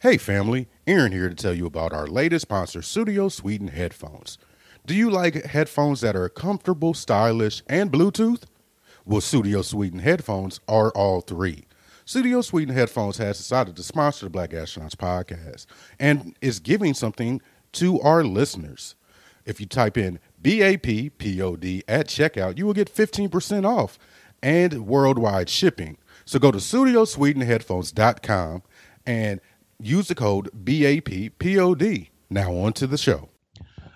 Hey family, Aaron here to tell you about our latest sponsor, Studio Sweden headphones. Do you like headphones that are comfortable, stylish, and Bluetooth? Well, Studio Sweden headphones are all three. Studio Sweden headphones has decided to sponsor the Black Astronauts podcast and is giving something to our listeners. If you type in BAPPOD at checkout, you will get 15% off and worldwide shipping. So go to studioswedenheadphones.com and use the code BAPPOD. Now on to the show.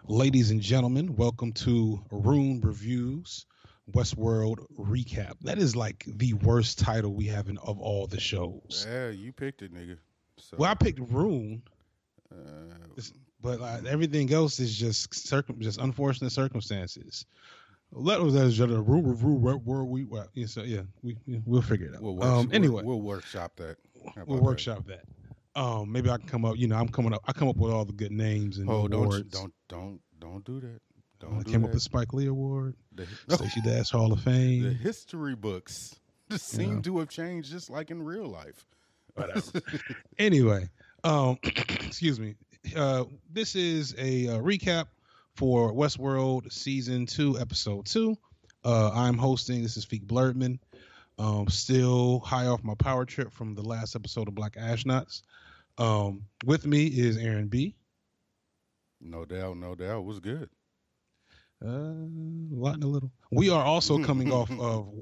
Ladies and gentlemen, welcome to RUNE Reviews Westworld Recap. That is like the worst title we have of all the shows. Yeah, you picked it, nigga. So, well, I picked RUNE, but everything else is just unfortunate circumstances. Let us RUNE review where we we'll figure it out. We'll workshop that. We'll workshop that. Maybe I can come up. I come up with all the good names and awards. Don't do that. I came up with the Spike Lee Award, Stacey Dash Hall of Fame. The history books just seem to have changed, just like in real life. Whatever. Anyway, excuse me. This is a recap for Westworld Season 2, Episode 2. I'm hosting. This is Fiq Blurtman. Still high off my power trip from the last episode of Black Astronauts. With me is Aaron B. No doubt. What's good? A lot and a little. We are also coming off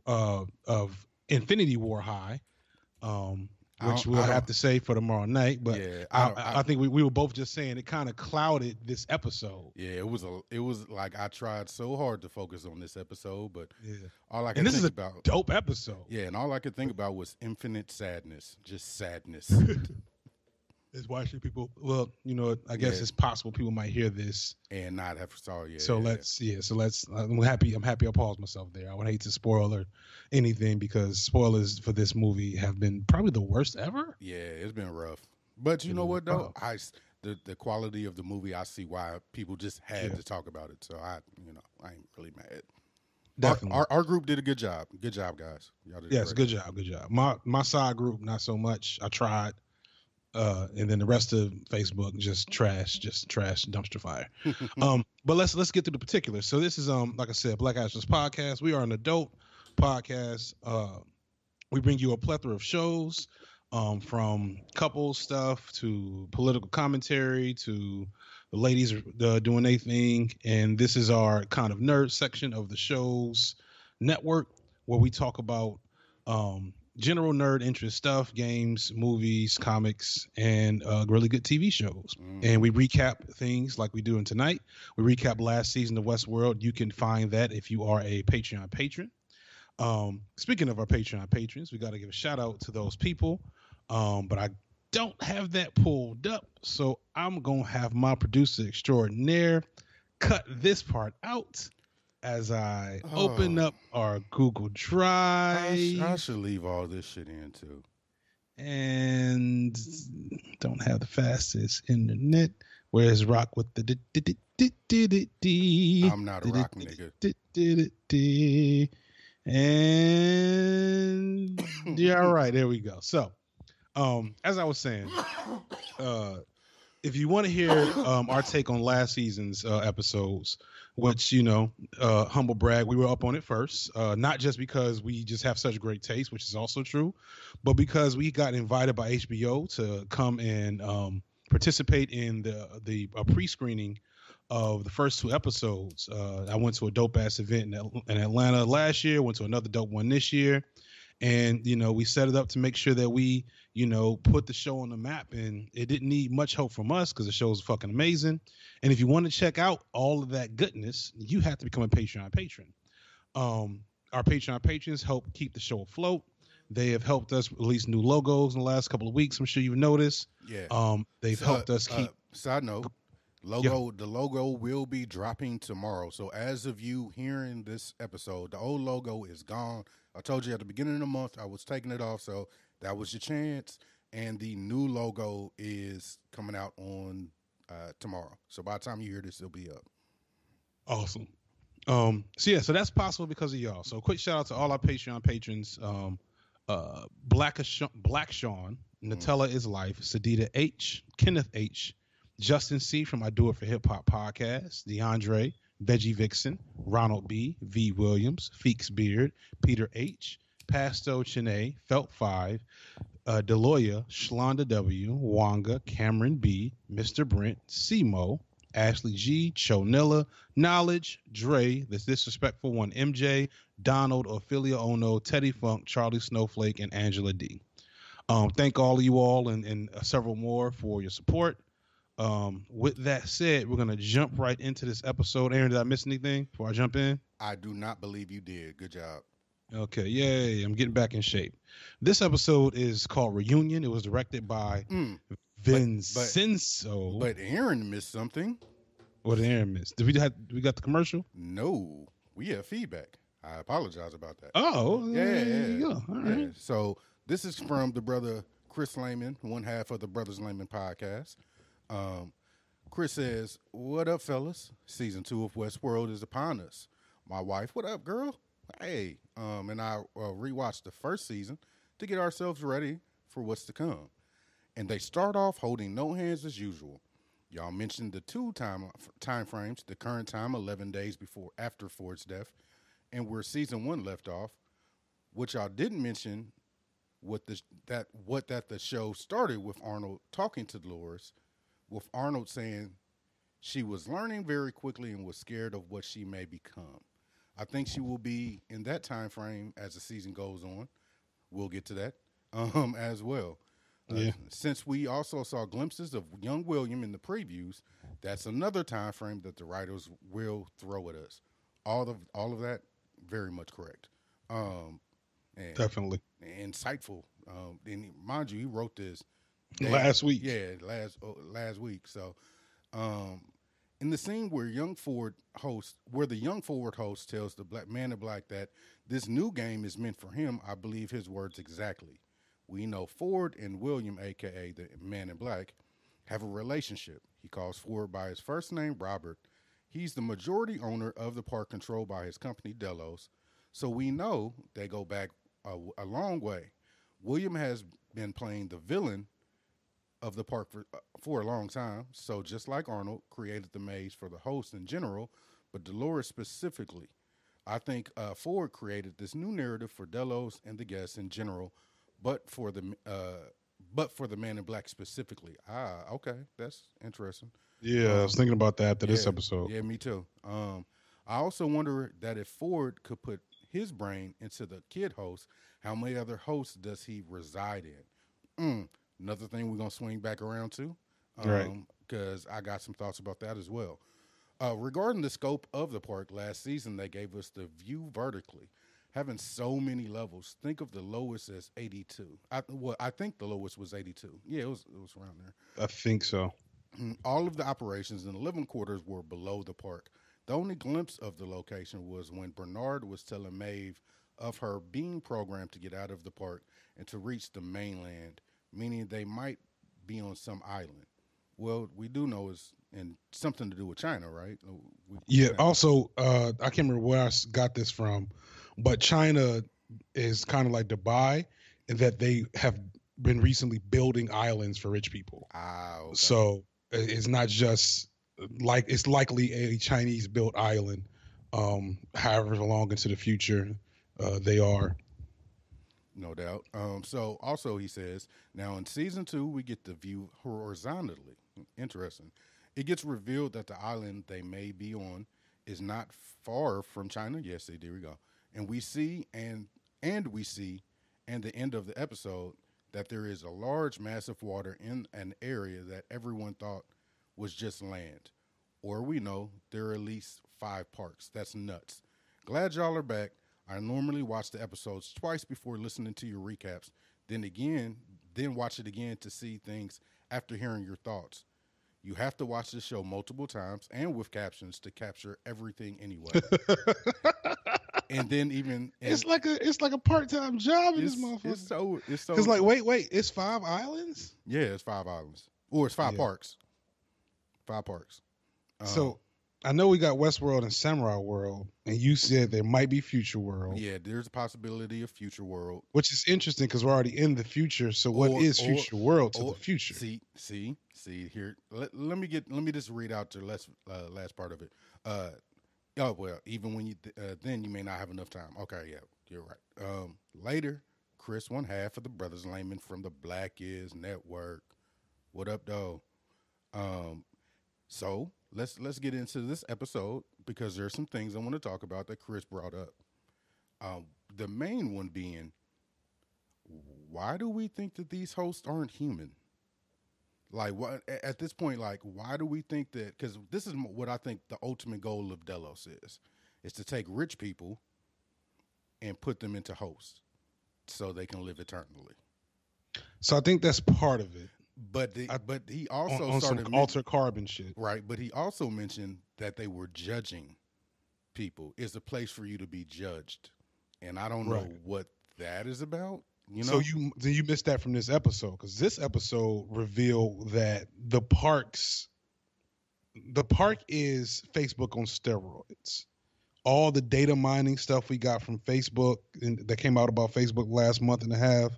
of Infinity War high, which we'll have to say for tomorrow night. But yeah, I think we were both just saying it kind of clouded this episode. Yeah, it was like I tried so hard to focus on this episode, but all I could think about, a dope episode. Yeah, and all I could think about was infinite sadness, just sadness. Is watching people. Well, I guess it's possible people might hear this and not have saw. Yeah. So let's. I'm happy. I paused myself there. I would hate to spoil or anything because spoilers for this movie have been probably the worst ever. Yeah, it's been rough. But you know what though, the quality of the movie, I see why people just had to talk about it. So I ain't really mad. Definitely. Our group did a good job. Good job, guys. Y'all did good job. Good job. My side group, not so much. I tried. And then the rest of Facebook just trash dumpster fire. But let's get to the particulars. So this is like I said, Black Astronauts podcast. We are an adult podcast. We bring you a plethora of shows, from couple stuff to political commentary to the ladies doing their thing. And this is our kind of nerd section of the show's network where we talk about general nerd interest stuff, games, movies, comics, and really good TV shows. And we recap things like we do in tonight. We recap last season of Westworld. You can find that if you are a Patreon patron. Speaking of our Patreon patrons, we got to give a shout out to those people. But I don't have that pulled up, so I'm going to have my producer extraordinaire cut this part out as I open up our Google Drive. I should leave all this shit in too. And don't have the fastest internet. Where's Rock with the I'm not a rock nigga. And yeah, all right, there we go. So, as I was saying, if you want to hear our take on last season's episodes, which, humble brag, we were up on it first, not just because we just have such great taste, which is also true, but because we got invited by HBO to come and participate in the pre-screening of the first two episodes. I went to a dope-ass event in Atlanta last year, went to another dope one this year, and, we set it up to make sure that we, put the show on the map, and it didn't need much help from us because the show is fucking amazing. And if you want to check out all of that goodness, you have to become a Patreon patron. Our Patreon patrons help keep the show afloat. They have helped us release new logos in the last couple of weeks. I'm sure you've noticed. Yeah. They've helped us keep. Side note, the logo will be dropping tomorrow. So as of you hearing this episode, the old logo is gone. I told you at the beginning of the month I was taking it off, so that was your chance. And the new logo is coming out on tomorrow. So by the time you hear this, it'll be up. Awesome. So that's possible because of y'all. So quick shout out to all our Patreon patrons. Black Sean, Nutella is Life, Sadida H, Kenneth H, Justin C from I Do It for Hip Hop Podcast, DeAndre, Veggie Vixen, Ronald B, V Williams, Feeks Beard, Peter H, Pasto Chene, Felt 5, Deloya, Shlonda W, Wanga, Cameron B, Mr. Brent, Simo, Ashley G, Chonilla, Knowledge, Dre, The Disrespectful One, MJ, Donald, Ophelia Ono, Teddy Funk, Charlie Snowflake, and Angela D. Thank all of you all and several more for your support. With that said, we're going to jump right into this episode. Aaron, did I miss anything before I jump in? I do not believe you did. Good job. Okay, yay, I'm getting back in shape. This episode is called Reunion. It was directed by Vincenzo. But Aaron missed something. What did Aaron miss? Did we got the commercial? No, we have feedback. I apologize about that. Oh, yeah. All right. So this is from the brother Chris Lehman, one half of the Brothers Lehman podcast. Chris says, "What up, fellas? Season 2 of Westworld is upon us. My wife, what up, girl? Hey, and I rewatched the first season to get ourselves ready for what's to come. And they start off holding no hands as usual. Y'all mentioned the two time frames. The current time, 11 days after Ford's death, and where season 1 left off. What y'all didn't mention, that the show started with Arnold talking to Dolores, with Arnold saying she was learning very quickly and was scared of what she may become. I think she will be in that time frame as the season goes on. We'll get to that as well. Since we also saw glimpses of young William in the previews, that's another time frame that the writers will throw at us. All of that, very much correct. And Definitely insightful. And mind you, he wrote this last week. Yeah, last week. So, in the scene where the young Ford host tells the black man in black that this new game is meant for him, I believe his words exactly. We know Ford and William, a.k.a. the man in black, have a relationship. He calls Ford by his first name, Robert. He's the majority owner of the park controlled by his company, Delos. So we know they go back a long way. William has been playing the villain of the park for a long time. So just like Arnold created the maze for the host in general, but Dolores specifically, I think Ford created this new narrative for Delos and the guests in general, but for the man in black specifically. Okay, that's interesting. Yeah, I was thinking about that after this episode. Yeah, me too. I also wonder that if Ford could put his brain into the kid host, how many other hosts does he reside in? Another thing we're going to swing back around to, because I got some thoughts about that as well. Regarding the scope of the park, last season they gave us the view vertically, having so many levels. Think of the lowest as 82. I think the lowest was 82. Yeah, it was around there. I think so. All of the operations in the living quarters were below the park. The only glimpse of the location was when Bernard was telling Maeve of her being programmed to get out of the park and to reach the mainland, meaning they might be on some island. Well, we do know it's something to do with China, right? Also, I can't remember where I got this from, but China is kind of like Dubai in that they have been recently building islands for rich people. Okay. So it's not just like it's likely a Chinese built island. However long into the future they are. No doubt. So also he says, now in season 2, we get the view horizontally. Interesting. It gets revealed that the island they may be on is not far from China. Yes, there we go. And we see, and the end of the episode, that there is a large mass of water in an area that everyone thought was just land. Or we know there are at least 5 parks. That's nuts. Glad y'all are back. I normally watch the episodes twice before listening to your recaps, then watch it again to see things after hearing your thoughts. You have to watch the show multiple times and with captions to capture everything anyway. And then it's like a part-time job in this motherfucker. It's so because like wait, it's 5 islands? Yeah, it's 5 islands. Or it's 5 parks. 5 parks. So I know we got Westworld and Samurai World, and you said there might be Future World. Yeah, there's a possibility of Future World. Which is interesting because we're already in the future. So what Or is Future World to or the future? see here. Let me just read out the last part of it. Oh well, even when you then you may not have enough time. Okay, yeah, you're right. Later, Chris, one half of the brothers Layman from the Black Is Network. What up, though? So let's get into this episode because there's some things I want to talk about that Chris brought up. The main one being, why do we think that these hosts aren't human? Like, what at this point, like, why do we think that? Because this is what I think the ultimate goal of Delos is to take rich people and put them into hosts so they can live eternally. So I think that's part of it. But he also on started some alter carbon shit, right? But he also mentioned that they were judging people. It's a place for you to be judged, and I don't know what that is about. You know, so you missed that from this episode because this episode revealed that the park is Facebook on steroids. All the data mining stuff we got from Facebook and that came out about Facebook last month and a half,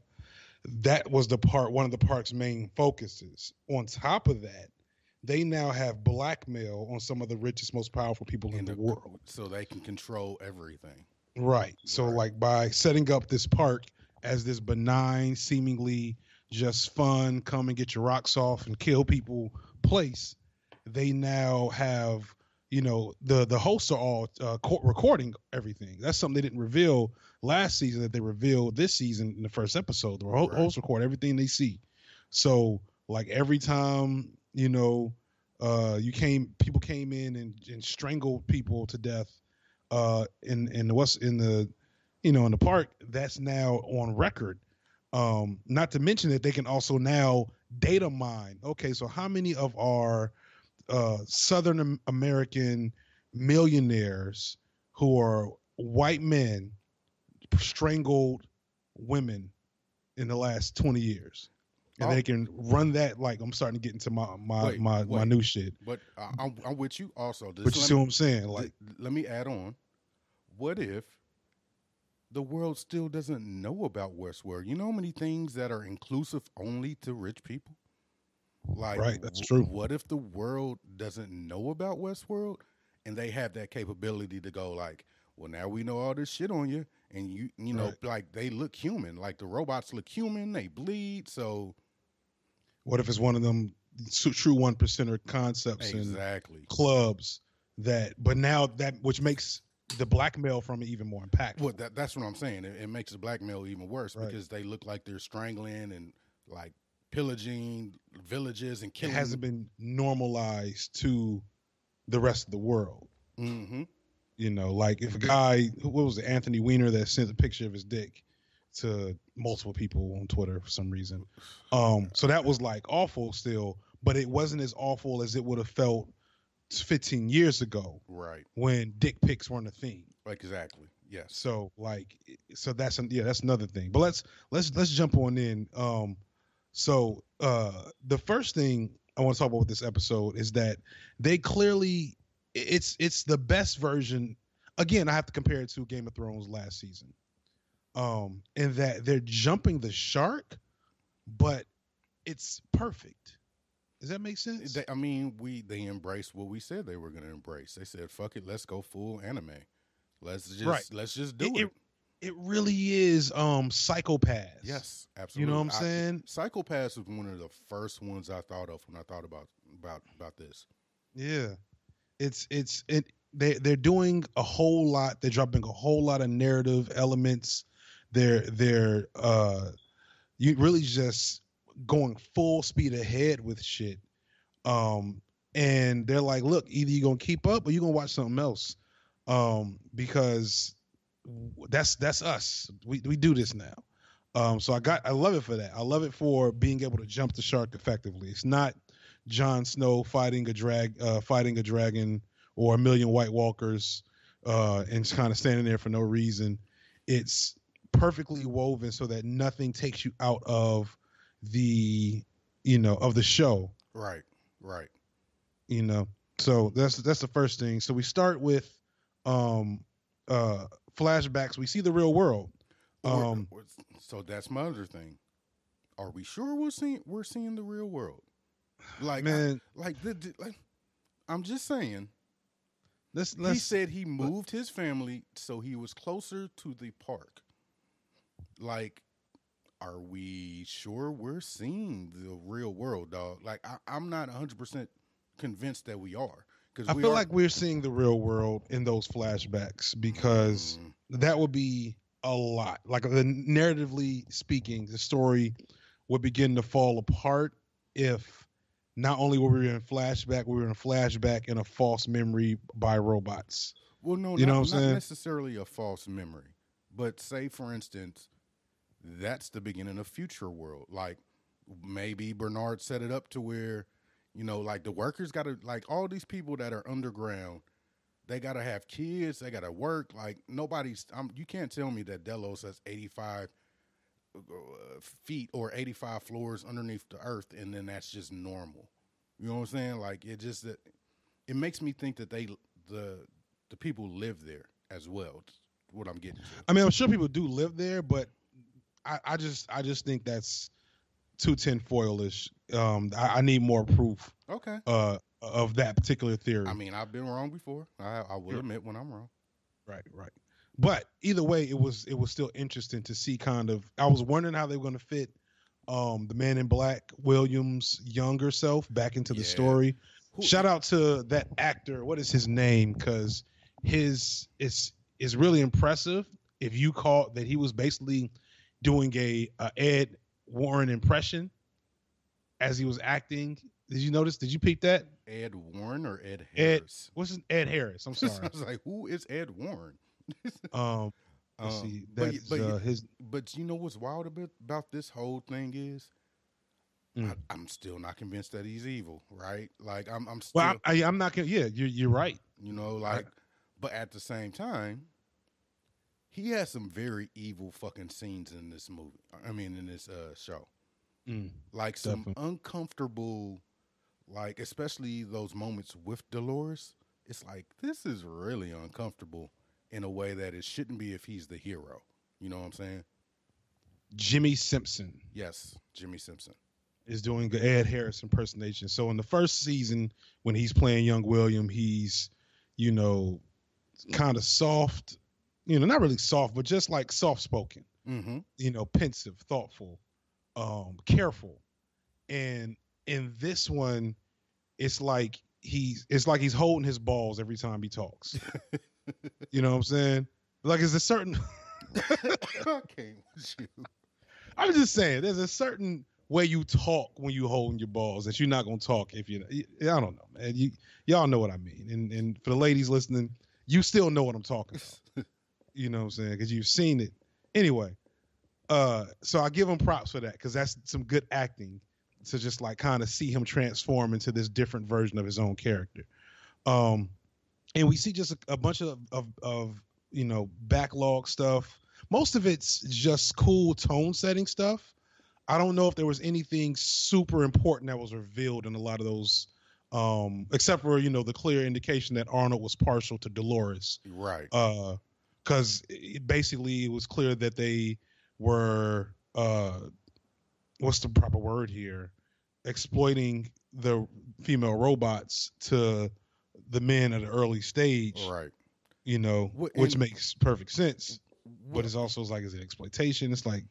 that was one of the park's main focuses. On top of that, they now have blackmail on some of the richest, most powerful people in the world, so they can control everything. Right. So like by setting up this park as this benign, seemingly just fun, come and get your rocks off and kill people place, they now have, the hosts are all recording everything. That's something they didn't reveal last season that they revealed this season in the first episode. The hosts record everything they see. So like every time, people came in and strangled people to death in the park, that's now on record. Not to mention that they can also now data mine. Okay, so how many of our Southern American millionaires who are white men strangled women in the last 20 years? And they can run that. Like, I'm starting to get into my new shit. But I'm with you also. But you see what I'm saying? Like, let me add on. What if the world still doesn't know about Westworld? You know how many things that are inclusive only to rich people? Like, right, that's true. What if the world doesn't know about Westworld and they have that capability to go like, well, now we know all this shit on you, and you know, like they look human, like the robots look human, they bleed. So, what if it's one of them true 1%er concepts and clubs but now that which makes the blackmail from it even more impactful. Well, that's what I'm saying. It makes the blackmail even worse because they look like they're strangling and like pillaging villages and killing. It hasn't been normalized to the rest of the world. Mm-hmm. Like if a guy, what was it, Anthony Weiner, that sent a picture of his dick to multiple people on Twitter for some reason. So that was like awful still, but it wasn't as awful as it would have felt 15 years ago. Right. When dick pics weren't a thing. Exactly. Yes. So that's another thing. But let's jump on in. So the first thing I want to talk about with this episode is that they clearly it's the best version. Again, I have to compare it to Game of Thrones last season. In that they're jumping the shark, but it's perfect. Does that make sense? They embraced what we said they were going to embrace. They said, "Fuck it, let's go full anime. Let's just do it." It really is Psychopaths. Yes, absolutely. You know what I'm saying? Psychopaths was one of the first ones I thought of when I thought about this. Yeah, they're doing a whole lot. They're dropping a whole lot of narrative elements. They're you really just going full speed ahead with shit. And they're like, look, either you're gonna keep up or you're gonna watch something else. Because that's us. We do this now. So I love it for that. I love it for being able to jump the shark effectively. It's not Jon Snow fighting a dragon or a million White Walkers and kind of standing there for no reason. It's perfectly woven so that nothing takes you out of the show. Right. So that's the first thing. So we start with flashbacks. We see the real world. So that's my other thing. Are we sure we're seeing the real world? Like, man, like I'm just saying. Let's he said he moved his family so he was closer to the park. Like, are we sure we're seeing the real world, dog? Like, I'm not 100% convinced that we are. I feel like we're seeing the real world in those flashbacks because that would be a lot. Like, narratively speaking, the story would begin to fall apart if not only were we in flashback, we were in a flashback in a false memory by robots. Well, no, you know what I'm not saying? necessarily a false memory, but say, for instance, that's the beginning of Future World. Like, maybe Bernard set it up to where, like the workers got to, like all these people that are underground, they got to have kids, they got to work. Like, you can't tell me that Delos has 85 feet or 85 floors underneath the earth, and then that's just normal. You know what I'm saying? Like, it makes me think that the people live there as well. What I'm getting to. I mean, I'm sure people do live there, but I just think that's too tinfoilish. I need more proof. Okay. Of that particular theory. I mean, I've been wrong before. I will admit when I'm wrong. Right. But either way, it was still interesting to see kind of. I was wondering how they were going to fit the Man in Black, William's younger self, back into the story. Shout out to that actor. What is his name? Because his is really impressive. If you call that, he was basically doing a Ed Warren impression as he was acting. Did you notice? Did you peep that? Ed Warren or Ed Harris? Ed Harris. I'm sorry. I was like, who is Ed Warren? Let's see. That's his. But you know what's wild about this whole thing is, I'm still not convinced that he's evil, right? Like, I'm still. Well, I'm not gonna. Yeah, you're right. But at the same time, he has some very evil fucking scenes in this movie. I mean, in this show, like some uncomfortable, like especially those moments with Dolores. It's like, this is really uncomfortable in a way that it shouldn't be if he's the hero. You know what I'm saying? Jimmy Simpson. Yes, Jimmy Simpson is doing the Ed Harris impersonation. So in the first season, when he's playing young William, he's, kind of soft, not really soft, but just like soft-spoken, pensive, thoughtful, careful. And in this one, it's like he's holding his balls every time he talks. You know what I'm saying? Like, there's a certain. I can't with you. I'm just saying, there's a certain way you talk when you holding your balls that you're not gonna talk if you. I don't know, man. Y'all know what I mean. And for the ladies listening, you still know what I'm talking about. You know what I'm saying? Because you've seen it. Anyway, so I give him props for that, because that's some good acting to just like kind of see him transform into this different version of his own character. And we see just a bunch of backlog stuff. Most of it's just cool tone setting stuff. I don't know if there was anything super important that was revealed in a lot of those, except for, the clear indication that Arnold was partial to Dolores. Right. Because basically it was clear that they were, what's the proper word here? Exploiting the female robots to the men at an early stage. Right. Which makes perfect sense. But it's also like, is it exploitation? It's like,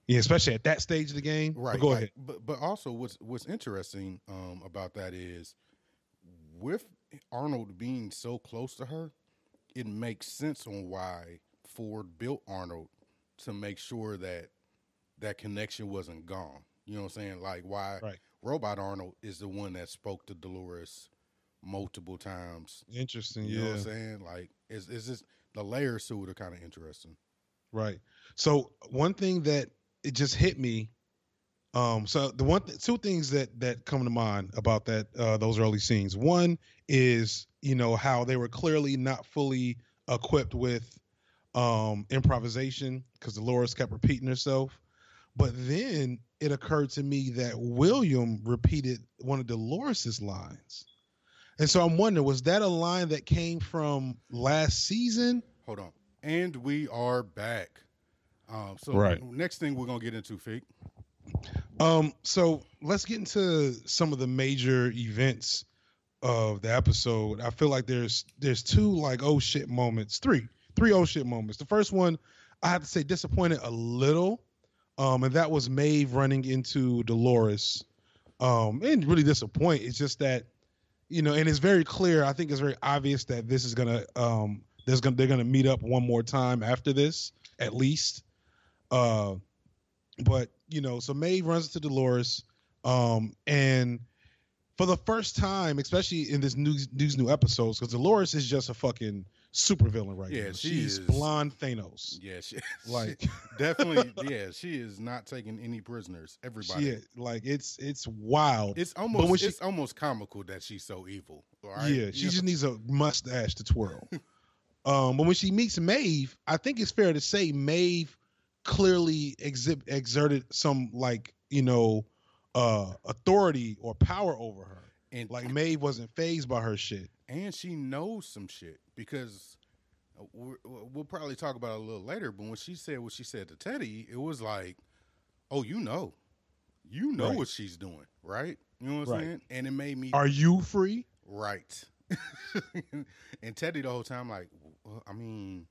yeah, especially at that stage of the game. Right. But go ahead. But also what's interesting about that is, with Arnold being so close to her, it makes sense on why Ford built Arnold, to make sure that that connection wasn't gone. You know what I'm saying? Like, why Robot Arnold is the one that spoke to Dolores multiple times. Interesting. You know what I'm saying? Like, is this the layers to it are kind of interesting. Right. So one thing that it just hit me. So the two things that come to mind about that, those early scenes. One is, how they were clearly not fully equipped with improvisation, because Dolores kept repeating herself. But then it occurred to me that William repeated one of Dolores's lines. And so I'm wondering, was that a line that came from last season? Hold on. And we are back. Right. Next thing we're gonna get into, Fiq. So let's get into some of the major events of the episode. I feel like there's two like oh shit moments, three oh shit moments. The first one, I have to say, disappointed a little, and that was Maeve running into Dolores, and really disappointed. It's just that, and it's very clear. I think it's very obvious that this is gonna they're gonna meet up one more time after this, at least. But so Maeve runs into Dolores, and for the first time, especially in this these new episodes, because Dolores is just a fucking supervillain right now. She's blonde Thanos. Yeah, she like definitely. Yeah, she is not taking any prisoners. Everybody. Yeah, like it's wild. It's almost comical that she's so evil. Right? Yeah, she just needs a mustache to twirl. But when she meets Maeve, I think it's fair to say Maeve clearly exerted some authority or power over her, and like Maeve wasn't fazed by her shit, and she knows some shit because we'll probably talk about it a little later. But when she said what she said to Teddy, it was like, oh, you know right. What she's doing, right? You know what I'm saying? And it made me. Are you free? Right. And Teddy the whole time like, well, I mean,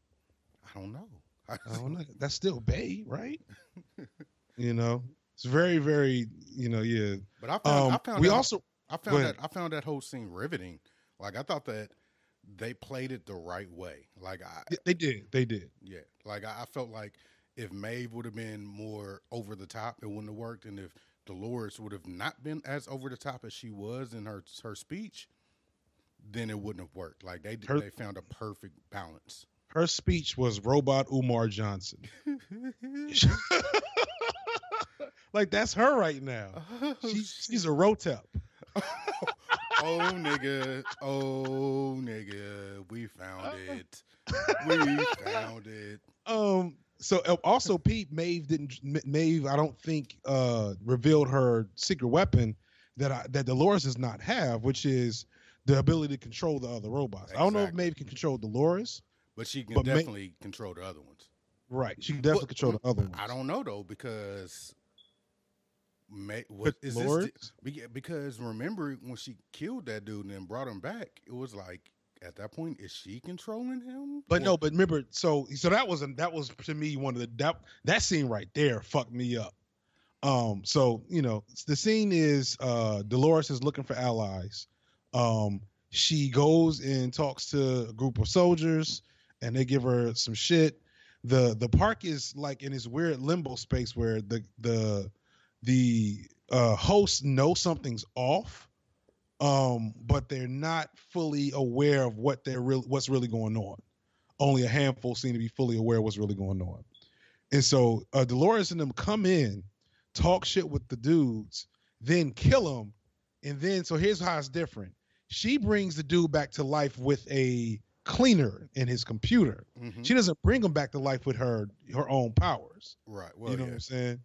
I don't know. I don't know. That's still Bay, right? It's very, very, yeah. But I found that whole scene riveting. Like I thought that they played it the right way. Like they did. Yeah. Like I felt like if Maeve would have been more over the top, it wouldn't have worked. And if Dolores would have not been as over the top as she was in her speech, then it wouldn't have worked. Like they found a perfect balance. Her speech was Robot Umar Johnson. Like that's her right now. She's a Rotep. Oh nigga, we found it. So also Pete, Maeve I don't think revealed her secret weapon that Dolores does not have, which is the ability to control the other robots. Exactly. I don't know if Maeve can control Dolores. But she can definitely control the other ones. Right. She can definitely control the other ones. I don't know, though, because... Because remember, when she killed that dude and then brought him back, it was like, at that point, is she controlling him? But remember, so that was to me one of that scene right there fucked me up. So, the scene is Dolores is looking for allies. She goes and talks to a group of soldiers, and they give her some shit. The park is like in this weird limbo space where the hosts know something's off, but they're not fully aware of what's really going on. Only a handful seem to be fully aware of what's really going on. And so Dolores and them come in, talk shit with the dudes, then kill them, and then so here's how it's different. She brings the dude back to life with a cleaner in his computer. Mm-hmm. She doesn't bring him back to life with her own powers. Right. Well, you know what I'm saying?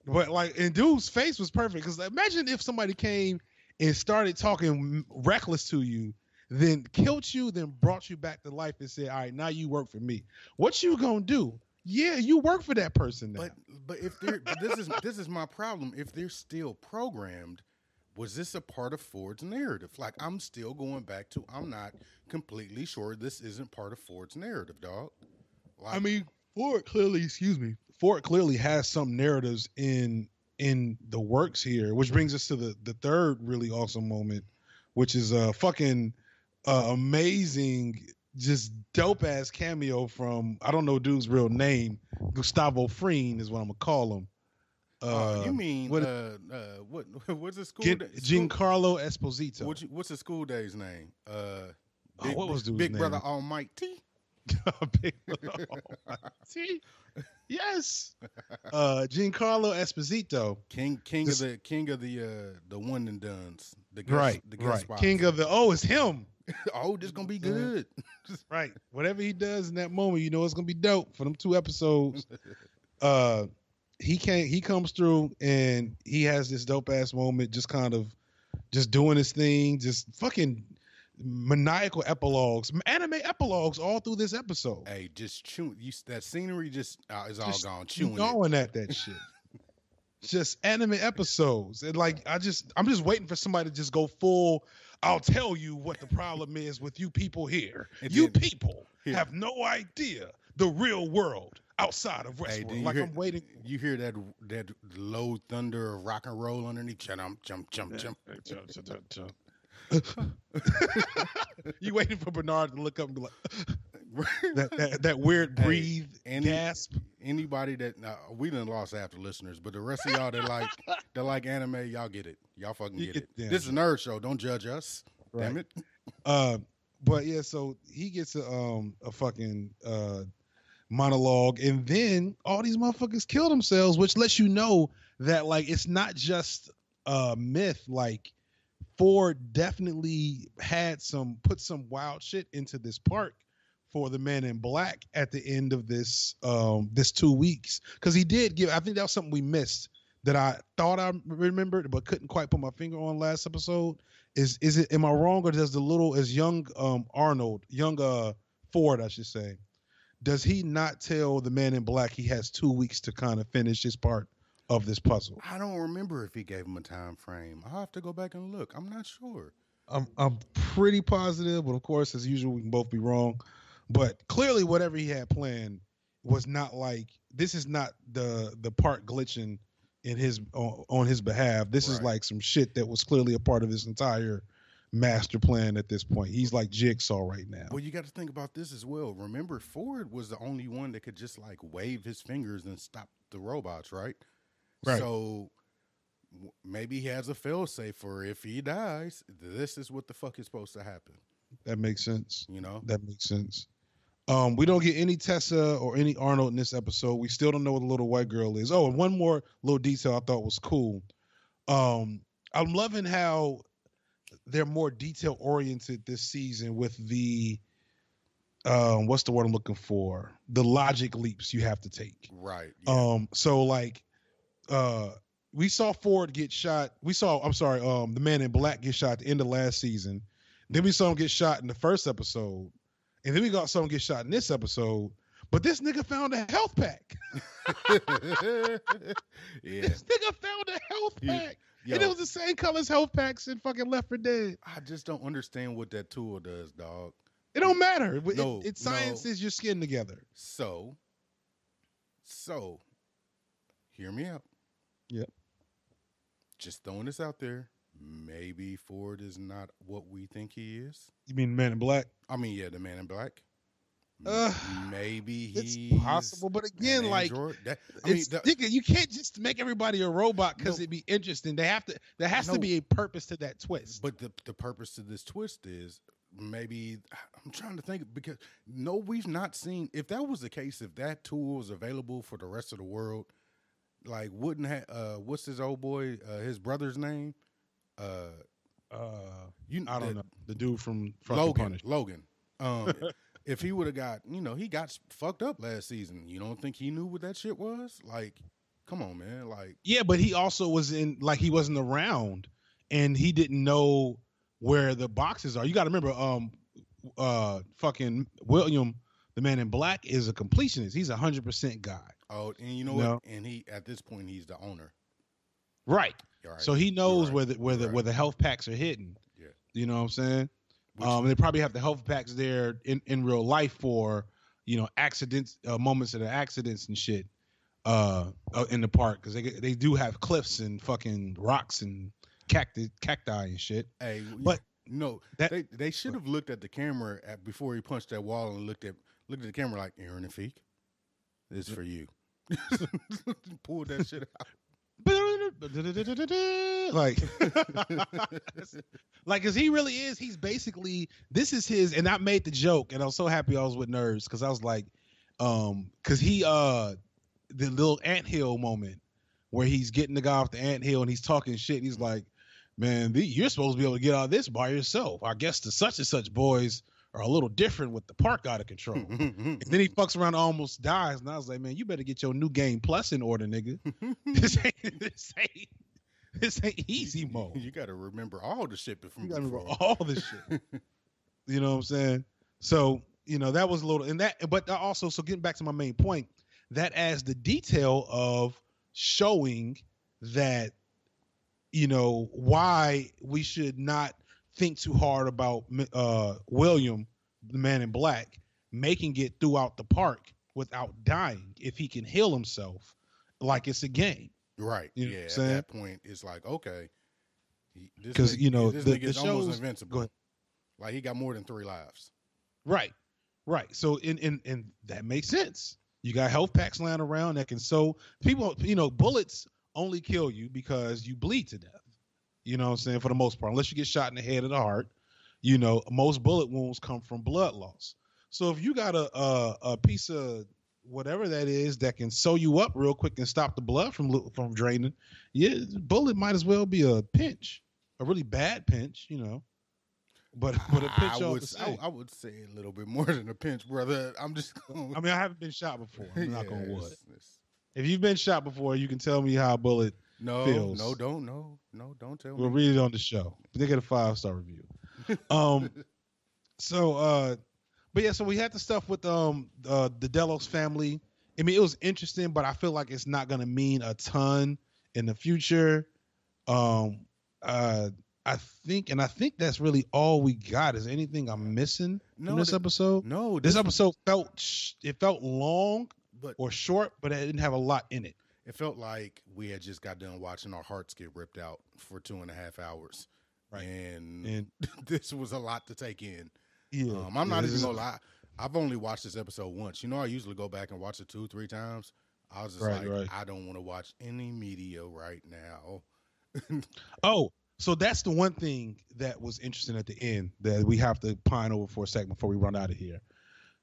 But and dude's face was perfect, because imagine if somebody came and started talking reckless to you, then killed you, then brought you back to life and said, all right, now you work for me. What you gonna do? Yeah, you work for that person now. But if this is my problem. If they're still programmed, was this a part of Ford's narrative? Like, I'm still going back to, I'm not completely sure this isn't part of Ford's narrative, dog. Like, I mean, Ford clearly has some narratives in the works here, which brings us to the third really awesome moment, which is a fucking amazing, just dope ass cameo from, I don't know dude's real name, Gustavo Fring is what I'm gonna call him. You mean what's the school? Giancarlo Esposito. What's the school day's name? What was dude's Big name? Brother Almighty. Big Brother Almighty. Yes. Giancarlo Esposito. King of the one and dones. The guest, right. The guest spot. King of the it's him. Oh, this gonna be good. Right. Whatever he does in that moment, it's gonna be dope for them 2 episodes. He comes through and he has this dope ass moment, just kind of just doing his thing, just fucking maniacal epilogues, anime epilogues all through this episode. Hey, just chewing. That scenery just is all gone. Chewing going at that shit. Just anime episodes. And like, I'm just waiting for somebody to just go full. I'll tell you what the problem is with you people here. You people have no idea the real world outside of Westworld. Like, I'm waiting. You hear that low thunder of rock and roll underneath? Jump, jump, jump, jump. You waiting for Bernard to look up and be like, that weird breathe, gasp. Anybody that we done lost half the listeners, but the rest of y'all that like anime, y'all get it. Y'all fucking get it. This is a nerd show. Don't judge us. Right. Damn it. But yeah, so he gets a fucking monologue, and then all these motherfuckers kill themselves, which lets you know that like it's not just a myth. Like, Ford definitely put some wild shit into this park for the Man in Black at the end of this 2 weeks, because he did give. I think that was something we missed that I thought I remembered but couldn't quite put my finger on last episode. Is it? Am I wrong, or does young Ford, I should say, does he not tell the Man in Black he has 2 weeks to kind of finish his part of this puzzle? I don't remember if he gave him a time frame. I'll have to go back and look. I'm not sure. I'm pretty positive, but of course, as usual, we can both be wrong. But clearly, whatever he had planned was not like, this is not the part glitching in on his behalf. This is like some shit that was clearly a part of his entire master plan at this point. He's like Jigsaw right now. Well, you got to think about this as well. Remember, Ford was the only one that could just like wave his fingers and stop the robots, right? Right. So maybe he has a failsafe for if he dies, this is what the fuck is supposed to happen. That makes sense. You know? That makes sense. We don't get any Tessa or any Arnold in this episode. We still don't know what the little white girl is. Oh, and one more little detail I thought was cool. I'm loving how they're more detail oriented this season with the what's the word I'm looking for? The logic leaps you have to take. Right. Yeah. So like we saw Ford get shot. The Man in Black get shot at the end of last season. Then we saw him get shot in the first episode. And then we got someone get shot in this episode. But this nigga found a health pack. This nigga found a health pack. And it was the same color as health packs in fucking Left 4 Dead. I just don't understand what that tool does, dog. It don't matter. It sciences your skin together. So, hear me out. Yep. Just throwing this out there. Maybe Ford is not what we think he is. You mean Man in Black? I mean, yeah, the Man in Black. Maybe he's possible, but again, like, you can't just make everybody a robot because it'd be interesting. There has to be a purpose to that twist. But the purpose to this twist is maybe, I'm trying to think, because we've not seen, if that was the case, if that tool was available for the rest of the world, like, wouldn't what's his old boy, his brother's name? I don't know. The dude from Logan. If he would have got, he got fucked up last season. You don't think he knew what that shit was? Like, come on, man. Like, yeah, but he also was he wasn't around, and he didn't know where the boxes are. You got to remember, fucking William, the Man in Black, is a completionist. He's 100% guy. Oh, and you know what? And he, at this point, he's the owner. Right. So he knows where the health packs are hidden. Yeah. You know what I'm saying? They probably have the health packs there in real life for, accidents, moments of the accidents and shit in the park, because they do have cliffs and fucking rocks and cacti and shit. Hey, but they should have looked at the camera before he punched that wall and looked at the camera like, Aaron and Fiq, this is for you. Pull that shit out. Like, cause he really is. He's basically, this is his. And I made the joke, and I was so happy I was with nerds, because I was like, cause he, the little anthill moment where he's getting the guy off the anthill and he's talking shit. And he's like, man, you're supposed to be able to get out of this by yourself. I guess the such and such boys are a little different with the park out of control. And then he fucks around and almost dies. And I was like, man, you better get your new game plus in order, nigga. This ain't easy mode. You got to remember all the shit before. You got to remember all the shit. You know what I'm saying? So, that was a little, but also, so getting back to my main point, that adds the detail of showing that, why we should not think too hard about William, the man in black, making it throughout the park without dying if he can heal himself like it's a game. Right. You know yeah. At saying? that point, it's like, okay. Because, this the nigga's show's almost invincible. Like, he got more than 3 lives. Right. So, in that makes sense. You got health packs lying around that can people, bullets only kill you because you bleed to death. You know what I'm saying? For the most part, unless you get shot in the head or the heart, most bullet wounds come from blood loss. So if you got a piece of whatever that is that can sew you up real quick and stop the blood from draining, bullet might as well be a pinch, a really bad pinch, But a pinch I would say a little bit more than a pinch, brother. I haven't been shot before. I'm not gonna wood. If you've been shot before, you can tell me how a bullet feels. No, don't tell me. We'll read it on the show. They get a 5-star review. So we had the stuff with the Delos family. I mean, it was interesting, but I feel like it's not gonna mean a ton in the future. I think that's really all we got. Is anything I'm missing from this episode? No, this episode felt long or short, but it didn't have a lot in it. It felt like we had just got done watching our hearts get ripped out for 2.5 hours, right? And this was a lot to take in. Yeah, I'm not even gonna lie. I've only watched this episode once. I usually go back and watch it 2-3 times. I was just I don't want to watch any media right now. So that's the one thing that was interesting at the end that we have to pine over for a second before we run out of here.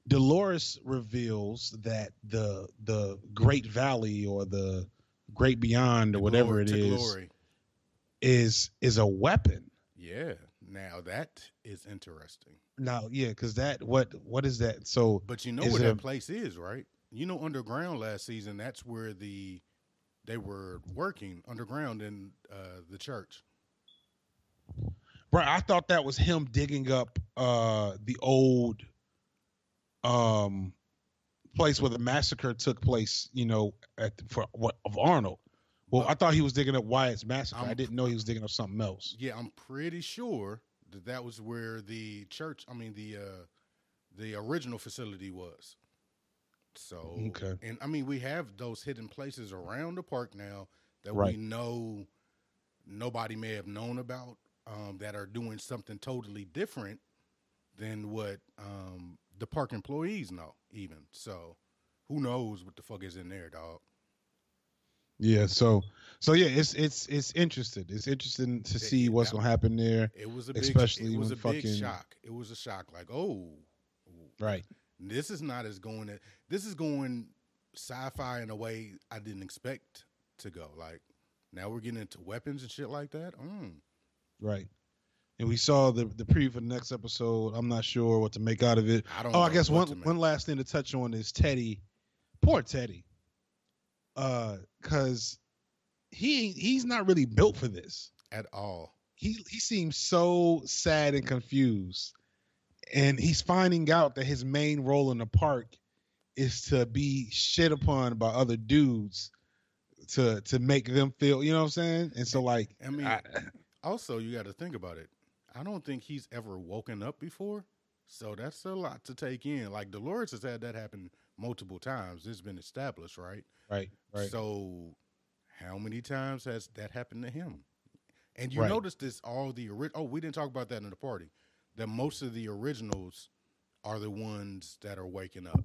Dolores reveals that the Great Valley or the Great Beyond or whatever it is a weapon. Yeah. Now that is interesting. Now, yeah, because what is that? So, but where that place is, right? Underground last season. That's where they were working underground in the church. Right, I thought that was him digging up the old place where the massacre took place. Of Arnold. Well, I thought he was digging up Wyatt's massacre. I didn't know he was digging up something else. Yeah, I'm pretty sure that was where the church. I mean, the original facility was. So, okay. And we have those hidden places around the park now that we know nobody may have known about. That are doing something totally different than what the park employees know, even. So, who knows what the fuck is in there, dog? Yeah. So yeah, it's interesting. It's interesting to see what's gonna happen there. It was a big, especially it was when a big shock. It was a shock. Like, right. This is not as going. This is going sci-fi in a way I didn't expect to go. Like, now we're getting into weapons and shit like that. Right. And we saw the preview for the next episode. I'm not sure what to make out of it. I guess one last thing to touch on is Teddy. Poor Teddy. Because he's not really built for this. At all. He seems so sad and confused. And he's finding out that his main role in the park is to be shit upon by other dudes to make them feel, you know what I'm saying? And so also, you got to think about it. I don't think he's ever woken up before, so that's a lot to take in. Like, Dolores has had that happen multiple times. It's been established, right? Right. So, how many times has that happened to him? And you notice this, we didn't talk about that in the party, that most of the originals are the ones that are waking up.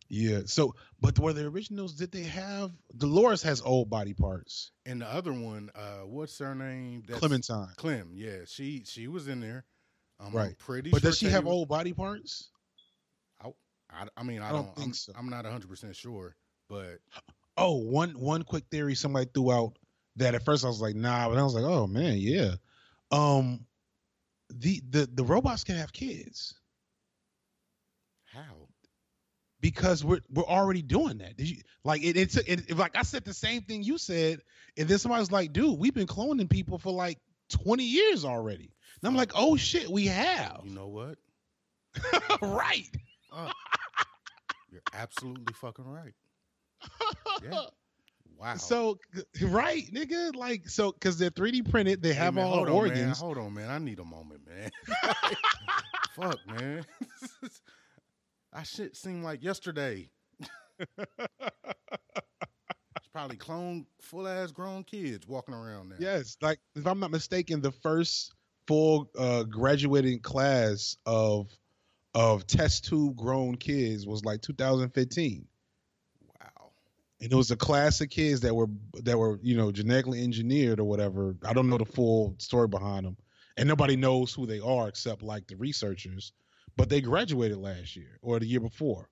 Yeah. So, but were the originals? Did they have? Dolores has old body parts. And the other one, what's her name? Clementine. Clem. Yeah, she was in there. Right. I'm pretty but sure. Does she have old body parts? I don't think so. I'm not 100% sure, but one quick theory somebody threw out that at first I was like, nah, but I was like, oh man, yeah. The robots can have kids. How? Because we're already doing that. Did you like it? Like I said the same thing you said, and then somebody was like, "Dude, we've been cloning people for like 20 years already." And I'm like, oh shit, we have. You know what? Right. You're absolutely fucking right. Yeah. Wow. So right, nigga, like so because they're 3D printed, they have all the organs. Hold on, man. I need a moment, man. Fuck, man. That shit seemed like yesterday. It's probably clone full ass grown kids walking around there. Yes, like if I'm not mistaken, the first full graduating class of test tube grown kids was like 2015. Wow. And it was a class of kids that were genetically engineered or whatever. I don't know the full story behind them, and nobody knows who they are except like the researchers. But they graduated last year or the year before.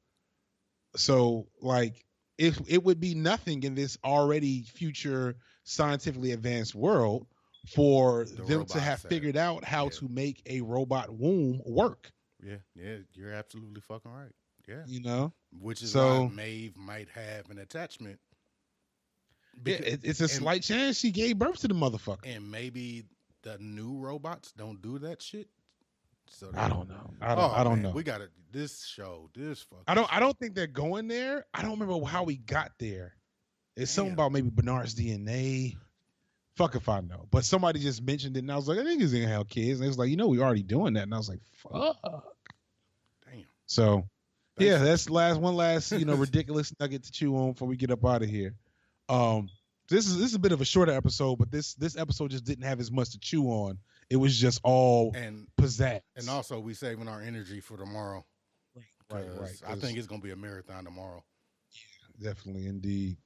So like, if it would be nothing in this already future scientifically advanced world for them to have figured out how to make a robot womb work. Yeah, you're absolutely fucking right. Yeah, which is why Maeve might have an attachment. It's a slight chance she gave birth to the motherfucker, and maybe the new robots don't do that shit. So I don't know. I don't know. We got it. This fucking. I don't think they're going there. I don't remember how we got there. It's something about maybe Bernard's DNA. Fuck if I know. But somebody just mentioned it, and I was like, I think he's gonna have kids. And it was like, we already doing that. And I was like, fuck. Damn. So, that's one last ridiculous nugget to chew on before we get up out of here. This is a bit of a shorter episode, but this episode just didn't have as much to chew on. It was just all pizzazz. And also, we saving our energy for tomorrow. Right. I think it's gonna be a marathon tomorrow. Yeah, definitely, indeed.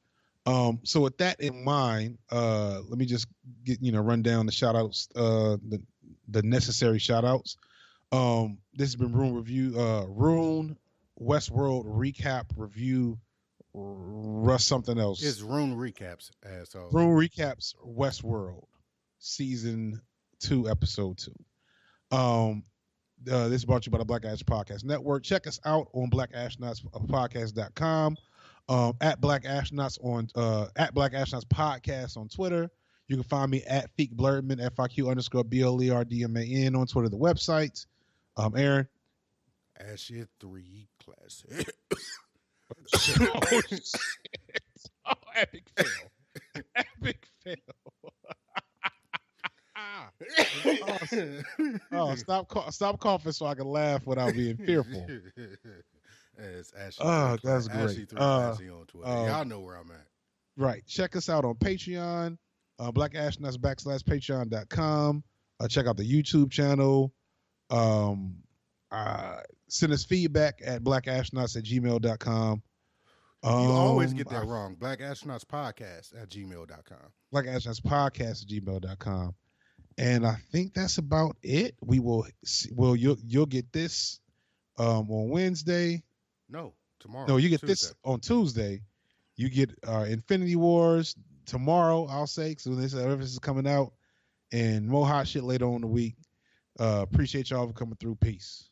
So with that in mind, let me just get run down the shout outs, the necessary shout outs. This has been RUNE Westworld recap review. Russ something else. It's RUNE Recaps, asshole. RUNE Recaps Westworld season 2 episode 2. This is brought to you by the Black Ash Podcast Network. Check us out on blackashnotspodcast.com. At Black Astronauts at Black Astronauts Podcast on Twitter. You can find me at Fiq Blerdman, FIQ_BLERDMAN on Twitter, the website. Aaron. Ashy 3 classic. Oh, shit. Oh, epic fail. Epic fail. Stop coughing so I can laugh without being fearful. It's Ashy. That's great. Ashy 3 Ashy on Twitter. Y'all know where I'm at. Right. Check us out on Patreon, blackastronauts.patreon.com. Check out the YouTube channel. Send us feedback at blackastronauts@gmail.com. You always get that wrong. blackastronauts.podcast@gmail.com. blackastronauts@gmail.com. And I think that's about it. You'll get this on Wednesday. No, tomorrow. No, you get this on Tuesday. You get Infinity Wars tomorrow, I'll say, so this is coming out, and more hot shit later on in the week. Appreciate y'all for coming through. Peace.